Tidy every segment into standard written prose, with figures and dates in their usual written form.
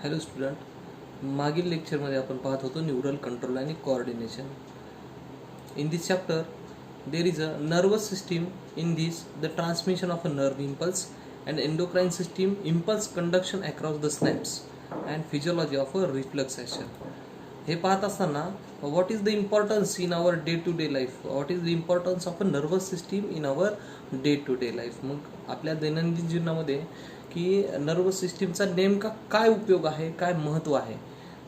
Hello student, मागील लेक्चरमध्ये आपण पाहत होतो न्यूरल कंट्रोल आणि coordination. In this chapter there is a nervous system. In this the transmission of a nerve impulse and endocrine system impulse conduction across the synapse and physiology of a reflex action. हे पाहत असताना what is the importance in our day to day life, what is the importance of a nervous system in our day to day life. मग आपल्या दैनंदिन जीवनामध्ये की nervous सिस्टीमचा नेमका काय उपयोग आहे, काय महत्त्व आहे.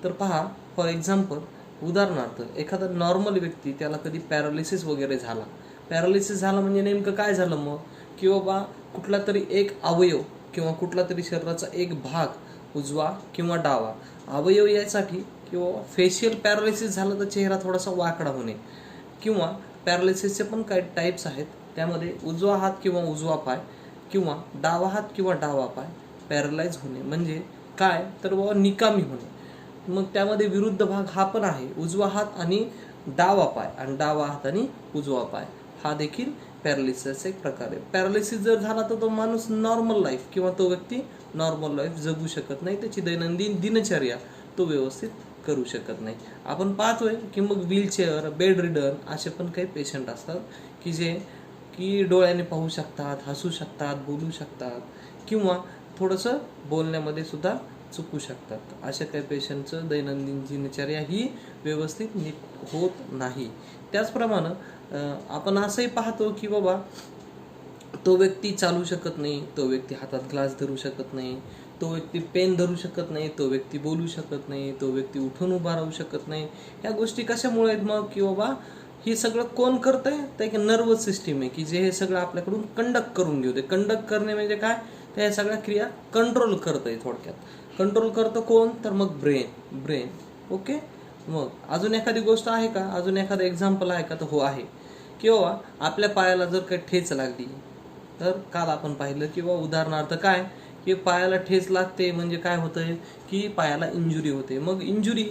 तर पहा, फॉर एक्झाम्पल, उदाहरणार्थ एखादा नॉर्मल व्यक्ती, त्याला कधी पॅरालिसिस वगैरे झाला. पॅरालिसिस झाला म्हणजे नेमकं काय झालं मग, की बाबा कुठला तरी एक अवयव किंवा कुठला तरी शरीराचा एक भाग, उजवा किंवा डावा अवयव यासाठी, किंवा फेशियल पॅरालिसिस झालं तर चेहरा थोडासा वाकडा होणे, किंवा पॅरालिसिसचे पण काही टाईप्स आहेत. त्यामध्ये उजवा हात किंवा उजवा पाय किंवा डावा हात किंवा डावा पाय पॅरलाइज होणे म्हणजे काय, तर बाबा निकामी होणे. मग त्यामध्ये विरुद्ध भाग हा पण आहे, उजवा हात आणि डावा पाय, आणि डावा हात आणि उजवा पाय हा देखील पॅरालिसिसचा एक प्रकार आहे. पॅरालिसिस जर झाला तर तो माणूस नॉर्मल लाईफ किंवा तो व्यक्ती नॉर्मल लाईफ जगू शकत नाही, त्याची दैनंदिन दिनचर्या तो व्यवस्थित करू शकत नाही. आपण पाहतोय की मग व्हीलचेअर, बेड रिडन असे पण काही पेशंट असतात की जे की डोळ्याने पाहू शकतात, हसू शकतात, बोलू शकतात, किंवा थोडंसं बोलण्यामध्ये सुद्धा चुकू शकतात. अशा काही पेशंटचं दैनंदिन दिनचर्या ही व्यवस्थित नीट होत नाही. त्याचप्रमाणे आपण असंही पाहतो की बाबा तो व्यक्ती चालू शकत नाही, तो व्यक्ती हातात ग्लास धरू शकत नाही, तो व्यक्ती पेन धरू शकत नाही, तो व्यक्ती बोलू शकत नाही, तो व्यक्ती उठून उभा राहू शकत नाही. ह्या गोष्टी कशामुळे आहेत मग, की बाबा हे सगळं कोण करतंय, तर एक नर्वस सिस्टीम आहे की जे हे सगळं आपल्याकडून कंडक्ट करून घेऊ दे. कंडक्ट करणे म्हणजे काय, तर ह्या सगळ्या क्रिया कंट्रोल करतंय. थोडक्यात कंट्रोल करतं कोण, तर मग ब्रेन. ओके. मग अजून एखादी गोष्ट आहे का, अजून एखादं एक्झाम्पल आहे का, तर हो आहे. किंवा आपल्या पायाला जर काही ठेच लागली, तर काल आपण पाहिलं किंवा उदाहरणार्थ काय, की पायाला ठेच लागते म्हणजे काय होतंय, की पायाला इंजुरी होते. मग इंजुरी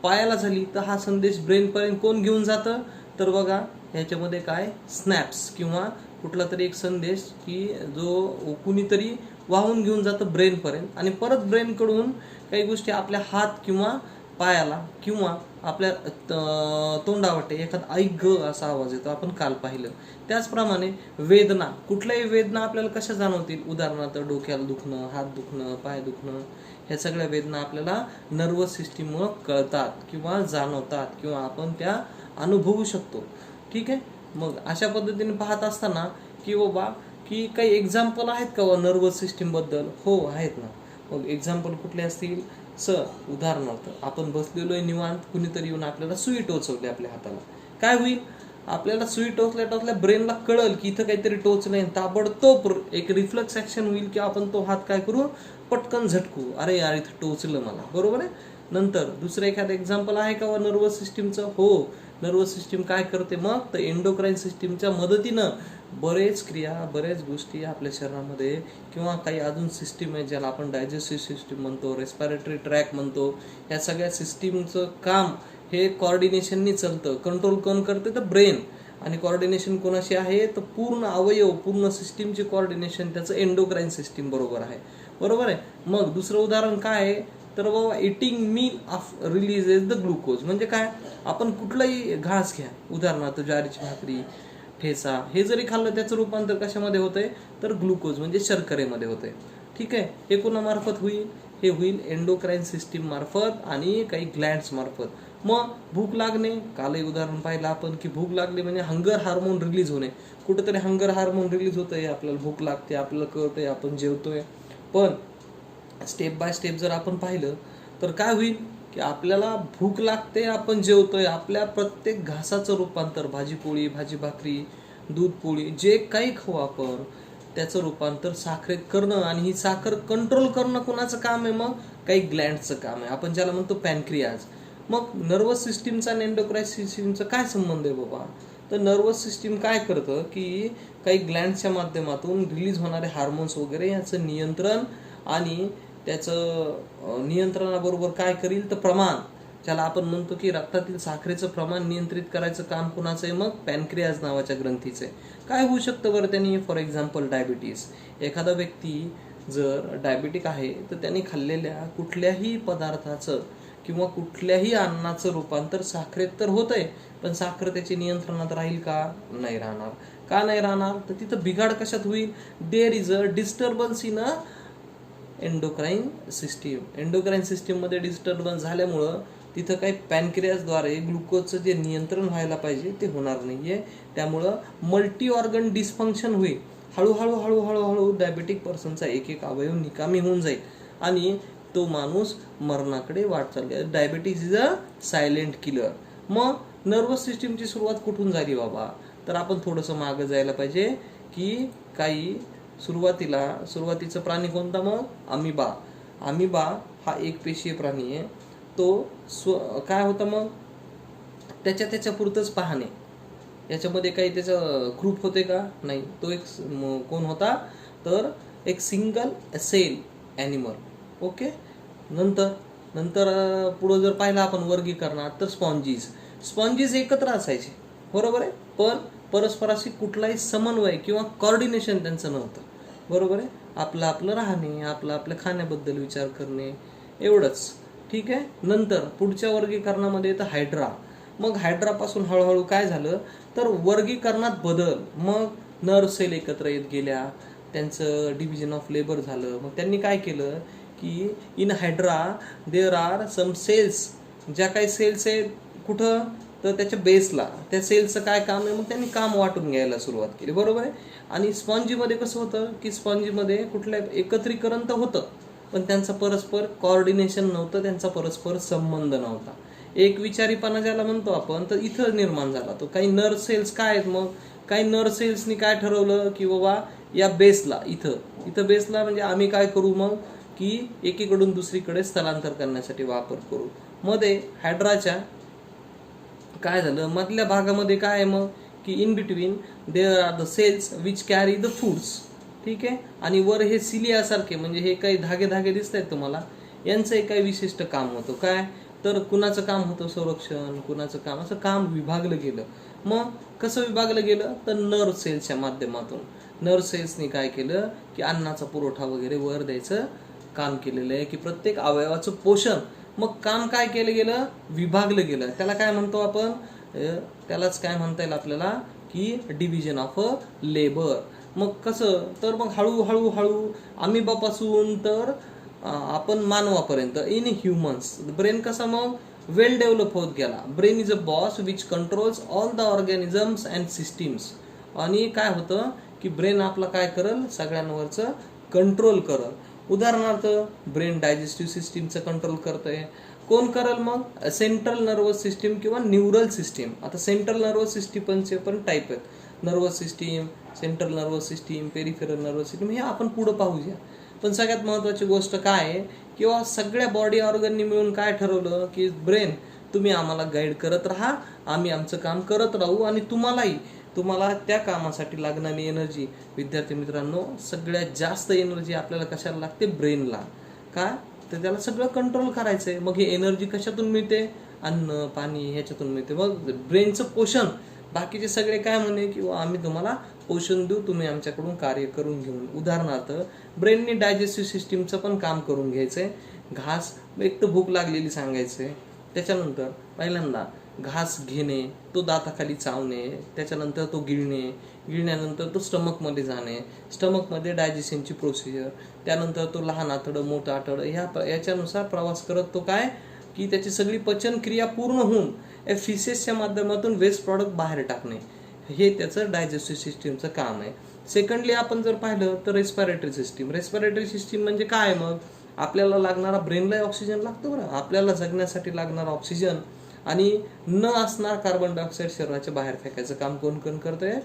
पायाला झाली तर हा संदेश ब्रेनपर्यंत कोण घेऊन जातं, तर बघा ह्याच्यामध्ये काय, स्नॅप्स किंवा कुठला तरी एक संदेश की जो कुणीतरी वाहून घेऊन जातं ब्रेनपर्यंत, आणि परत ब्रेनकडून काही गोष्टी आपल्या हात किंवा पायाला किंवा आपल्या तोंडावाटे एखादा ऐक असा आवाज येतो, आपण काल पाहिलं. त्याचप्रमाणे वेदना, कुठल्याही वेदना आपल्याला कशा जाणवतील, उदाहरणार्थ डोक्याला दुखणं, हात दुखणं, पाय दुखणं, ह्या सगळ्या वेदना आपल्याला नर्वस सिस्टीममुळं कळतात किंवा जाणवतात किंवा आपण त्या अनुभवू शकतो. ठीक आहे. मग अशा पद्धतीने पाहत असताना की बाबा की काही एक्झाम्पल आहेत का नर्वस सिस्टीमबद्दल, हो आहेत ना. मग एक्झाम्पल कुठले असतील, उदाहरणार्थ आपण बसलेलो आहे निवांत, कुणीतरी येऊन आपल्याला सुई टोचवली आपल्या हाताला, काय होईल, आपल्याला सुई टोचल्या ब्रेनला कळल की इथं काहीतरी टोचलंय, ताबडतोब एक रिफ्लेक्स ॲक्शन होईल की आपण तो हात काय करू, पटकन झटकू, अरे यार इथं टोचलं मला, बरोबर आहे. नंतर दुसरं एखादं एक्झाम्पल आहे का नर्वस सिस्टीमचं, हो. नर्वस सिस्टीम काय करते मग, तर एंडोक्राइन सिस्टीमच्या मदतीनं बऱ्याच गोष्टी आपल्या शरीरामध्ये, किंवा काही अजून सिस्टीम आहे ज्याला आपण डायजेस्टिव्ह सिस्टीम म्हणतो, रेस्पिरेटरी ट्रॅक म्हणतो, या सगळ्या सिस्टीमचं काम हे कॉर्डिनेशननी चालतं. कंट्रोल कोण करते, तर ब्रेन. आणि कॉर्डिनेशन कोणाशी आहे, तर पूर्ण अवयव, पूर्ण सिस्टीमची कॉर्डिनेशन त्याचं एंडोक्राइन सिस्टीम बरोबर आहे, बरोबर आहे. मग दुसरं उदाहरण काय आहे, तर बाबा eating meal of releases the glucose म्हणजे काय, आपण कुठलाही घास घ्या, उदाहरणार्थ ज्वारीची भाकरी, ठेचा, हे जरी खाल्लं त्याचं रूपांतर कशामध्ये होतंय, तर ग्लुकोज म्हणजे शर्करेमध्ये होतंय. ठीक आहे. हे कोणामार्फत होईल, हे होईल एंडोक्राइन सिस्टीम मार्फत आणि काही ग्लँड्स मार्फत. मग भूक लागणे, कालही उदाहरण पाहिलं आपण की भूक लागली म्हणजे हंगर हार्मोन रिलीज होणे, कुठेतरी हंगर हार्मोन रिलीज होतंय, आपल्याला भूक लागते, आपल्याला कळतंय, आपण जेवतोय. पण स्टेप बाय स्टेप जर आपण पाहिलं तर काय होईल, की आपल्याला भूक लागते, आपण जेवतोय, आपल्या प्रत्येक घासाचं रूपांतर, भाजी पोळी, भाजी भाकरी, दूध पोळी, जे काही खाऊ आपण, त्याचं रूपांतर साखरेत करणं, आणि ही साखर कंट्रोल करणं कोणाचं काम आहे, मग काही ग्लँड्सचं काम आहे, आपण ज्याला म्हणतो पॅनक्रियाज. मग नर्वस सिस्टीमचा आणि एंडोक्राइन सिस्टीमचा काय संबंध आहे बाबा, तर नर्वस सिस्टीम काय करतं की काही ग्लँड्सच्या माध्यमातून रिलीज होणारे हार्मोन्स वगैरे याचं नियंत्रण, आणि त्याचं नियंत्रणाबरोबर काय करील, तर प्रमाण, ज्याला आपण म्हणतो की रक्तातील साखरेचं प्रमाण नियंत्रित करायचं काम कुणाचं आहे, मग पॅनक्रियाज नावाच्या ग्रंथीचं आहे. काय होऊ शकतं बरं त्यांनी, फॉर एक्झाम्पल डायबिटीस, एखादा व्यक्ती जर डायबेटिक आहे तर त्यांनी खाल्लेल्या कुठल्याही पदार्थाचं किंवा कुठल्याही अन्नाचं रूपांतर साखरेत तर होतंय, पण साखर त्याची नियंत्रणात राहील का? नाही राहणार. का नाही राहणार? तर तिथं बिघाड कशात होईल? There is a disturbance in a endocrine system. Endocrine सिस्टीममध्ये डिस्टर्बन्स झाल्यामुळं तिथं काही पॅनक्रियासद्वारे ग्लुकोजचं जे नियंत्रण व्हायला पाहिजे ते होणार नाहीये. त्यामुळं मल्टी ऑर्गन डिस्फंक्शन होईल. हळूहळू हळूहळू हळू डायबेटिक पर्सनचा एक एक अवयव निकामी होऊन जाईल आणि तो माणूस मरणाकडे वाटचाल करेल. Diabetics is a silent killer. मग नर्वस सिस्टीमची सुरुवात कुठून झाली बाबा? तर आपण थोडंसं मागं जायला पाहिजे की काही सुरुवातीचा प्राणी कोणता मग? अमिबा. अमिबा हा एक पेशीय प्राणी आहे. तो काय होता मग? त्याच्या पुरतंच पाहणे. याच्यामध्ये काही त्याचं ग्रुप होते का? नाही. तो एक कोण होता? तर एक सिंगल सेल ॲनिमल. ओके. नंतर पुढं जर पाहिलं आपण वर्गीकरणात तर स्पॉन्जीज एकत्र असायचे, बरोबर आहे, पण परस्पराशी कुठलाही समन्वय किंवा कॉर्डिनेशन त्यांचं नव्हतं, बरोबर आहे. आपलं राहणे, आपल्या खाण्याबद्दल विचार करणे, एवढंच. ठीक आहे. नंतर पुढच्या वर्गीकरणामध्ये येतं हायड्रा. मग हायड्रापासून हळूहळू काय झालं तर वर्गीकरणात बदल. मग नर्व सेल एकत्र येत गेल्या, त्यांचं डिव्हिजन ऑफ लेबर झालं. मग त्यांनी काय केलं की in hydra there are some cells. ज्या काही सेल्स आहेत कुठं तर त्याच्या बेसला, त्या सेल्सचं काय काम आहे, मग त्यांनी काम वाटून घ्यायला सुरुवात केली, बरोबर आहे. आणि स्पॉन्जीमध्ये कसं होतं की स्पॉन्जीमध्ये कुठल्या एकत्रीकरण तर होतं, पण त्यांचं परस्पर कॉर्डिनेशन नव्हतं, त्यांचा परस्पर संबंध नव्हता. एक विचारीपणा ज्याला म्हणतो आपण, तर इथं निर्माण झाला तो. काही नर्व सेल्स काय आहेत, मग काही नर्व सेल्सनी काय ठरवलं की बाबा या बेसला, इथं बेसला म्हणजे आम्ही काय करू मग की एकीकडून दुसरीकडे स्थलांतर करण्यासाठी वापर करू. मध्ये हायड्राच्या काय झालं, मधल्या भागामध्ये काय आहे मग की in between there are the cells which carry the foods. ठीक आहे. आणि वर हे सिलियासारखे म्हणजे हे काही धागे दिसत आहेत तुम्हाला, यांचं एक काही विशिष्ट काम होतं. काय तर कुणाचं काम होतं संरक्षण, कुणाचं काम, असं काम विभागलं गेलं. मग कसं विभागलं गेलं तर नर्व सेल्सच्या माध्यमातून. नर्व सेल्सनी काय केलं की अन्नाचा पुरवठा वगैरे वर द्यायचं काम केलेलं आहे, की प्रत्येक अवयवाचं पोषण. मग काम काय केलं गेलं, विभागलं गेलं. त्याला काय म्हणतो आपण, त्यालाच काय म्हणता येईल आपल्याला की डिव्हिजन ऑफ लेबर. मग कसं तर मग हळूहळू अमिबापासून तर आपण मानवापर्यंत इन ह्युमन्स ब्रेन कसा मग वेल डेव्हलप होत गेला. Brain is a boss which controls all the organisms and systems. आणि काय होतं की ब्रेन आपला काय करल, सगळ्यांवरचं कंट्रोल करल. उदाहरणार्थ ब्रेन डायजेस्टिव्ह सिस्टीमचं कंट्रोल करतंय. कोण करल मग? सेंट्रल नर्वस सिस्टीम किंवा न्यूरल सिस्टीम. आता सेंट्रल नर्वस सिस्टीमचे पण टाईप आहेत. Nervous system, central nervous system, peripheral nervous system, हे आपण पुढं पाहूया. पण सगळ्यात महत्त्वाची गोष्ट काय आहे किंवा सगळ्या बॉडी ऑर्गननी मिळून काय ठरवलं की ब्रेन तुम्ही आम्हाला गाईड करत राहा, आम्ही आमचं काम करत राहू आणि तुम्हाला त्या कामासाठी लागणारी एनर्जी. विद्यार्थी मित्रांनो, सगळ्यात जास्त एनर्जी आपल्याला कशाला लागते? ब्रेनला. का तर त्याला सगळं कंट्रोल करायचं आहे. मग ही एनर्जी कशातून मिळते? अन्न पाणी ह्याच्यातून मिळते. मग ब्रेनचं पोषण, बाकीचे सगळे काय म्हणे किंवा आम्ही तुम्हाला पोषण देऊ, तुम्ही आमच्याकडून कार्य करून घेऊन. उदाहरणार्थ ब्रेनने डायजेस्टिव्ह सिस्टीमचं पण काम करून घ्यायचंय. घास एक तर भूक लागलेली सांगायचंय, त्याच्यानंतर पहिल्यांदा घास घेणे, तो दाताखाली चावणे, त्याच्यानंतर तो गिळण्यानंतर तो स्टमकमध्ये जाणे, स्टमकमध्ये डायजेशनची प्रोसिजर, त्यानंतर तो लहान आतडं मोठं आतडं याच्यानुसार प्रवास करत तो काय की त्याची सगळी पचन क्रिया पूर्ण होऊन फिसेसच्या माध्यमातून वेस्ट प्रॉडक्ट बाहेर टाकणे, हे त्याचं डायजेस्टिव्ह सिस्टीमचं काम आहे. सेकंडली आपण जर पाहिलं तर रेस्पिरेटरी सिस्टीम म्हणजे काय? मग आपल्याला लागणारा ब्रेनला ऑक्सिजन लागतो बरं, आपल्याला जगण्यासाठी लागणारा ऑक्सिजन आणि न असणार कार्बन डायऑक्साईड शरीराच्या बाहेर फेकायचं काम कोण करतंय?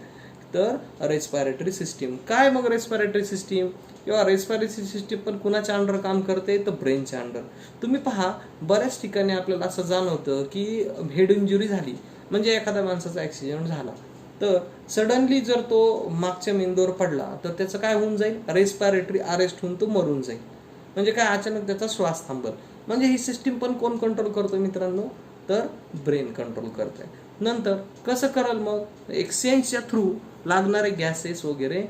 तर रेस्पिरेटरी सिस्टीम. काय मग रेस्पिरेटरी सिस्टीम किंवा रेस्पिरेटरी सिस्टीम पण कुणाच्या अंडर काम करते? तर ब्रेनच्या अंडर. तुम्ही पहा, बऱ्याच ठिकाणी आपल्याला असं जाणवतं की हेड इंजुरी झाली म्हणजे एखाद्या माणसाचा ॲक्सिडेंट झाला तर सडनली जर तो मागच्या मेंदूवर पडला तर त्याचं काय होऊन जाईल? रेस्पिरेटरी अरेस्ट होऊन तो मरून जाईल. म्हणजे काय, अचानक त्याचा श्वास थांबल. म्हणजे ही सिस्टीम पण कोण कंट्रोल करतो मित्रांनो? तर ब्रेन कंट्रोल करतंय. नंतर कसं कराल मग? एक्सचेंजच्या थ्रू लागणारे गॅसेस वगैरे,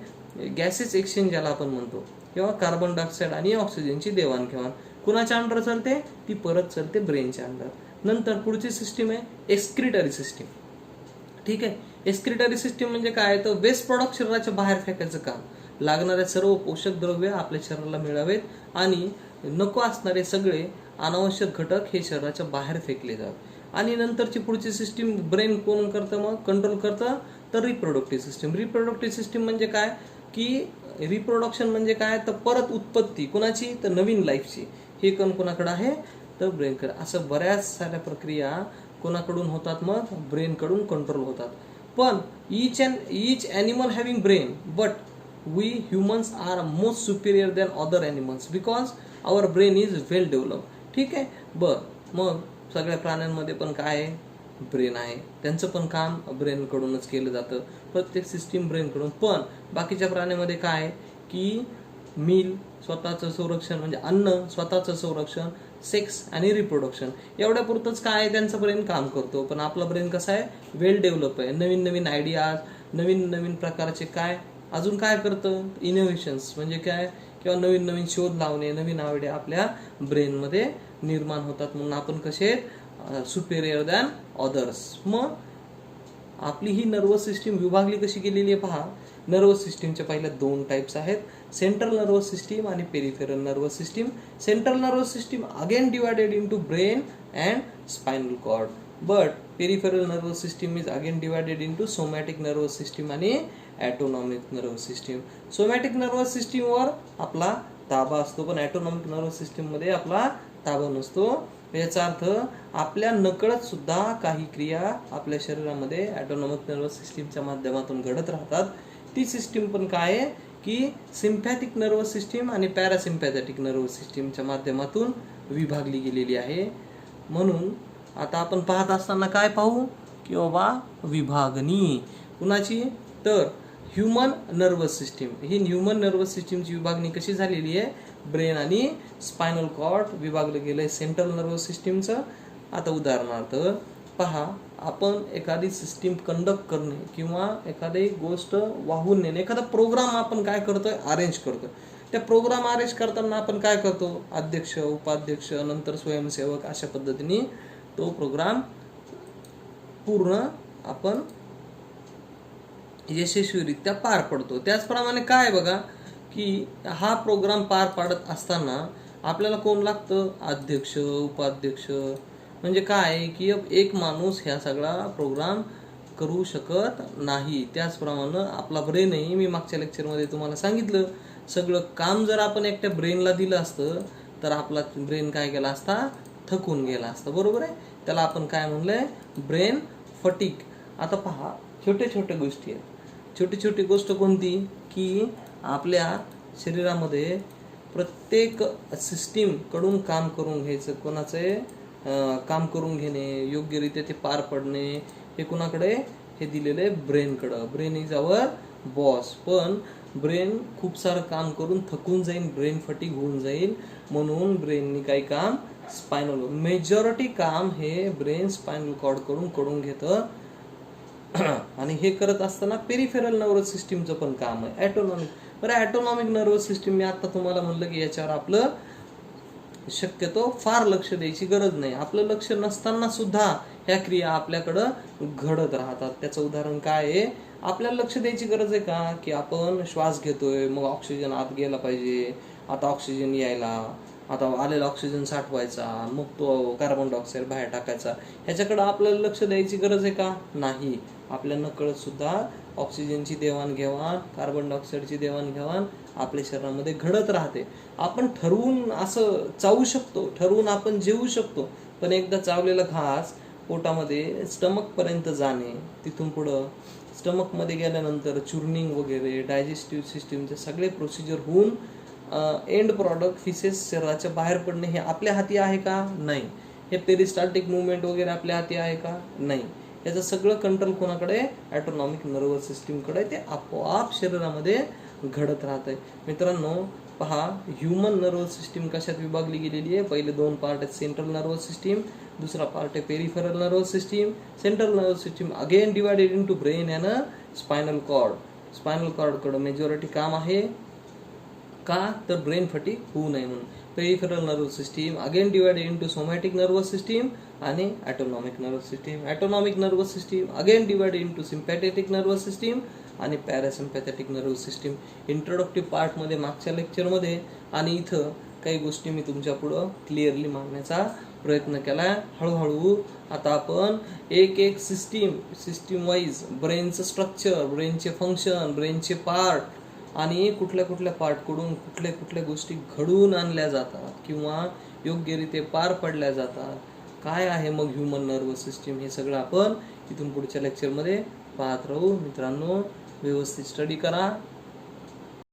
गॅसेस एक्सचेंज ज्याला आपण म्हणतो, किंवा कार्बन डायऑक्साईड आणि ऑक्सिजनची देवाणघेवाण कुणाच्या अंडर चालते, ती परत चालते ब्रेनच्या अंडर. नंतर पुढची सिस्टीम आहे एक्सक्रिटरी सिस्टीम. ठीक आहे, एक्सक्रिटरी सिस्टीम म्हणजे काय, तर वेस्ट प्रॉडक्ट शरीराच्या बाहेर फेकायचं काम. लागणारे सर्व पोषक द्रव्य आपल्या शरीराला मिळावेत आणि नको असणारे सगळे अनावश्यक घटक हे शरीराच्या बाहेर फेकले जातात. आणि नंतरची पुढची सिस्टीम ब्रेन कोण करतं, मग कंट्रोल करतं, तर रिप्रोडक्टिव्ह सिस्टीम. रिप्रोडक्टिव्ह सिस्टीम म्हणजे काय, की रिप्रोडक्शन म्हणजे काय, तर परत उत्पत्ती कुणाची, तर नवीन लाईफची. हे कोणाकडे आहे, तर ब्रेनकडे. असं बऱ्याच साऱ्या प्रक्रिया कोणाकडून होतात, मग ब्रेनकडून कंट्रोल होतात. पण each animal having brain, but we humans are most superior than other animals because our brain is well developed. ठीक आहे, मग सगळ्या प्राण्यांमध्ये पण काय आहे, ब्रेन आहे. त्यांचं पण काम ब्रेन कडूनच केलं जातं, प्रत्येक सिस्टीम ब्रेन कडून. पण बाकीच्या प्राण्यांमध्ये काय आहे, की मील, स्वतःचं संरक्षण म्हणजे अन्न, स्वतःचं संरक्षण, सेक्स आणि रिप्रोडक्शन एवढ्या पुरतंच काय आहे, त्यांचं ब्रेन काम करतो. पण आपला ब्रेन कसा आहे, वेल डेव्हलप आहे. नवीन नवीन आयडियाज, नवीन नवीन प्रकारचे काय अजून काय करतं, इनोव्हेशन्स म्हणजे काय, किंवा नवीन नवीन शोध लावणे, नवीन आयडिया आपल्या ब्रेनमध्ये निर्माण होतात. म्हणून आपण कसे सुपेरियर दॅन अदर्स. मग आपली ही नर्वस सिस्टीम विभागली कशी गेलेली आहे पहा. नर्वस सिस्टीमच्या पहिल्या 2 टाइप्स आहेत, सेंट्रल नर्वस सिस्टीम आणि peripheral nervous system. Central nervous system again divided into brain and spinal cord, but peripheral nervous system is again divided into somatic nervous system आणि autonomic nervous system. Somatic nervous सिस्टीमवर आपला ताबा असतो, पण ॲटोनॉमिक nervous सिस्टीममध्ये आपला ताबा नसतो. याचा अर्थ आपल्या नकळत सुद्धा काही क्रिया आपल्या शरीरामध्ये ॲटोनॉमिक नर्वस सिस्टीमच्या माध्यमातून घडत राहतात. ती सिस्टीम पण काय आहे, की सिम्पॅथिक नर्वस सिस्टीम आणि पॅरासिम्पॅथेटिक नर्वस सिस्टीमच्या माध्यमातून विभागली गेलेली आहे. म्हणून आता आपण पाहत असताना काय पाहू, की बाबा विभागणी कुणाची, तर ह्युमन नर्वस सिस्टीम. ही ह्युमन नर्वस सिस्टीमची विभागणी कशी झालेली आहे, ब्रेन आणि स्पायनल कॉर्ड विभागलं गेलंय सेंट्रल नर्वस सिस्टीमचं. आता उदाहरणार्थ पहा, आपण एखादी सिस्टीम कंडक्ट करणे किंवा एखादी गोष्ट वाहून नेणे, एखादा प्रोग्राम आपण काय करतोय, अरेंज करतोय. त्या प्रोग्राम अरेंज करताना आपण काय करतो, अध्यक्ष, उपाध्यक्ष, नंतर स्वयंसेवक, अशा पद्धतीने तो प्रोग्राम पूर्ण आपण यशस्वीरित्या पार पडतो. त्याचप्रमाणे काय बघा, की हा प्रोग्राम पार पाडत असताना आपल्याला कोण लागतं, अध्यक्ष, उपाध्यक्ष. म्हणजे काय, की एक माणूस ह्या सगळा प्रोग्राम करू शकत नाही. त्याचप्रमाणे आपला ब्रेनही, मी मागच्या लेक्चरमध्ये तुम्हाला सांगितलं, सगळं काम जर आपण एकट्या ब्रेनला दिलं असतं तर आपला ब्रेन काय केला असता, थकून गेला असता. बरोबर आहे, त्याला आपण काय म्हणलंय, ब्रेन फटीग. आता पहा, छोटे छोटे गोष्टी आहेत. छोटी छोटी गोष्ट कोणती, की आपल्या शरीरामध्ये प्रत्येक सिस्टीम कडून काम करून घ्यायचं, कोणाचे काम करून घेणे, योग्यरित्या ते पार पडणे, हे कुणाकडे, हे दिलेलं आहे ब्रेनकडं. Brain is our boss. पण ब्रेन खूप सारं काम करून थकून जाईल, ब्रेन फटीग होऊन जाईल. म्हणून ब्रेननी काही काम स्पायनल, मेजॉरिटी काम हे ब्रेन स्पायनल कॉर्ड करून घेतं. आणि हे करत असताना पेरिफेरल नर्वस सिस्टीमचं पण काम आहे, ॲटोनॉमिक. बरं, ॲटोनॉमिक नर्वस सिस्टीम मी आता तुम्हाला म्हणलं की याच्यावर आपलं शक्यतो फार लक्ष द्यायची गरज नाही. आपलं लक्ष नसताना सुद्धा ह्या क्रिया आपल्याकडं घडत राहतात. त्याचं उदाहरण काय आहे, आपल्याला लक्ष द्यायची गरज आहे का, की आपण श्वास घेतोय, मग ऑक्सिजन आत गेला पाहिजे, आता ऑक्सिजन यायला, आता आलेला ऑक्सिजन साठवायचा, मग तो कार्बन डायऑक्साईड बाहेर टाकायचा. ह्याच्याकडं आपल्याला लक्ष द्यायची गरज आहे का, नाही. आपल्या नकळत सुद्धा ऑक्सिजनची देवाणघेवाण, कार्बन डायऑक्साईडची देवाणघेवाण आपल्या शरीरामध्ये घडत राहते. आपण ठरवून असं चावू शकतो, ठरवून आपण जेवू शकतो, पण एकदा चावलेला घास पोटामध्ये स्टमकपर्यंत जाणे, तिथून पुढं स्टमकमध्ये गेल्यानंतर चुर्निंग वगैरे, डायजेस्टिव्ह सिस्टीमचे सगळे प्रोसिजर होऊन एंड प्रॉडक्ट फिसेस शरीराच्या बाहेर पडणे हे आपल्या हाती आहे का, नाही. हे पेरिस्टाल्टिक मुवमेंट वगैरे आपल्या हाती आहे का, नाही. याचं सगळं कंट्रोल कोणाकडे, ॲटोनॉमिक नर्वस सिस्टीमकडे. ते आपोआप शरीरामध्ये घडत राहतंय. मित्रांनो पहा, ह्युमन नर्वस सिस्टीम कशात विभागली गेलेली आहे. पहिले 2 पार्ट आहेत, सेंट्रल नर्वस सिस्टीम, दुसरा पार्ट आहे peripheral nervous system. Central nervous system again divided into brain and spinal cord. Spinal कॉर्डकडं मेजॉरिटी काम आहे. का तर ब्रेन फटीग होऊ नये म्हणून. Peripheral nervous system again divided into somatic nervous system आणि autonomic nervous system. Autonomic nervous system again divided into sympathetic nervous system आणि पॅरासिम्पॅथेटिक नर्वस सिस्टीम. इंट्रोडक्टिव्ह पार्टमध्ये मागच्या लेक्चरमध्ये आणि इथं काही गोष्टी मी तुमच्या पुढं क्लिअरली मांडण्याचा प्रयत्न केला. हळूहळू आता आपण एक एक सिस्टीम वाईज ब्रेनचं स्ट्रक्चर, ब्रेनचे फंक्शन, ब्रेनचे पार्ट आणि कुठल्या कुठल्या पार्टकडून कुठल्या कुठल्या गोष्टी घडवून आणल्या जातात किंवा योग्यरीत्या पार पडल्या जातात, काय आहे मग ह्युमन नर्वस सिस्टीम, हे सगळं आपण इथून पुढच्या लेक्चरमध्ये पाहत राहू. मित्रांनो, व्यवस्थित स्टडी करा.